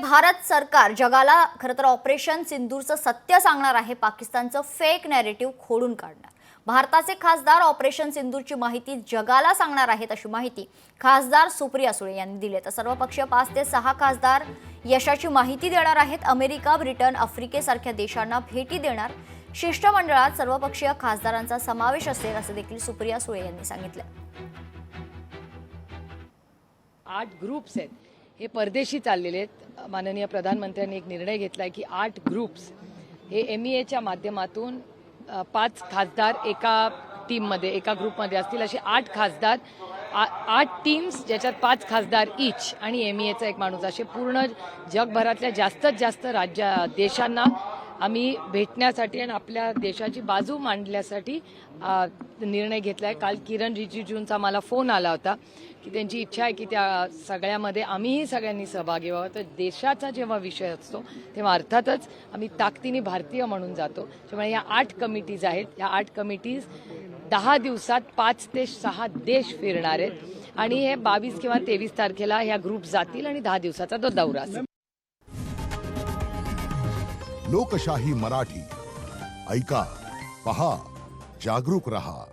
भारत सरकार जगाला खरं तर ऑपरेशन सिंदूरचं सत्य सांगणार आहे, पाकिस्तानचं फेक नॅरेटिव्ह खोडून काढणार। भारताचे खासदार ऑपरेशन सिंदूरची माहिती जगाला सांगणार आहेत, अशी माहिती खासदार सुप्रिया सुळे यांनी दिली। तर सर्वपक्षीय 5 ते 6 खासदार यशाची माहिती देणार आहेत। अमेरिका, ब्रिटन, आफ्रिकेसारख्या देशांना भेटी देणार शिष्टमंडळात सर्वपक्षीय खासदारांचा समावेश असेल, असं देखील सुप्रिया सुळे यांनी सांगितलं। 8 ग्रुप्स आहेत, हे परदेशी चाललेले आहेत। माननीय प्रधानमंत्र्यांनी एक निर्णय घेतलाय की 8 ग्रुप्स हे MEAच्या माध्यमातून 5 खासदार एका टीममध्ये एका ग्रुपमध्ये असतील, असे 8 खासदार 8 टीम्स ज्याच्यात 5 खासदार ईच आणि MEAचा एक माणूस, असे पूर्ण जगभरातल्या जास्तीत जास्त देशांना आम्ही भेटण्यासाठी आणि आपल्या देशाची बाजू मांडण्यासाठी निर्णय घेतलाय। काल किरण रिजिजूंचा मला फोन आला होता की त्यांची इच्छा आहे की त्या सगळ्यामध्ये आम्हीही सगळ्यांनी सहभागी व्हावं। तर देशाचा जेव्हा विषय असतो तेव्हा अर्थातच आम्ही ताकदीने भारतीय म्हणून जातो। त्यामुळे या 8 कमिटीज आहेत, या 8 कमिटीज 10 दिवसात 5 ते 6 देश फिरणार आहेत आणि हे 22 किंवा 23 तारखेला ह्या ग्रुप जातील आणि 10 दिवसाचा तो दौरा असेल। लोकशाही मराठी ऐका, पहा, जागरूक रहा।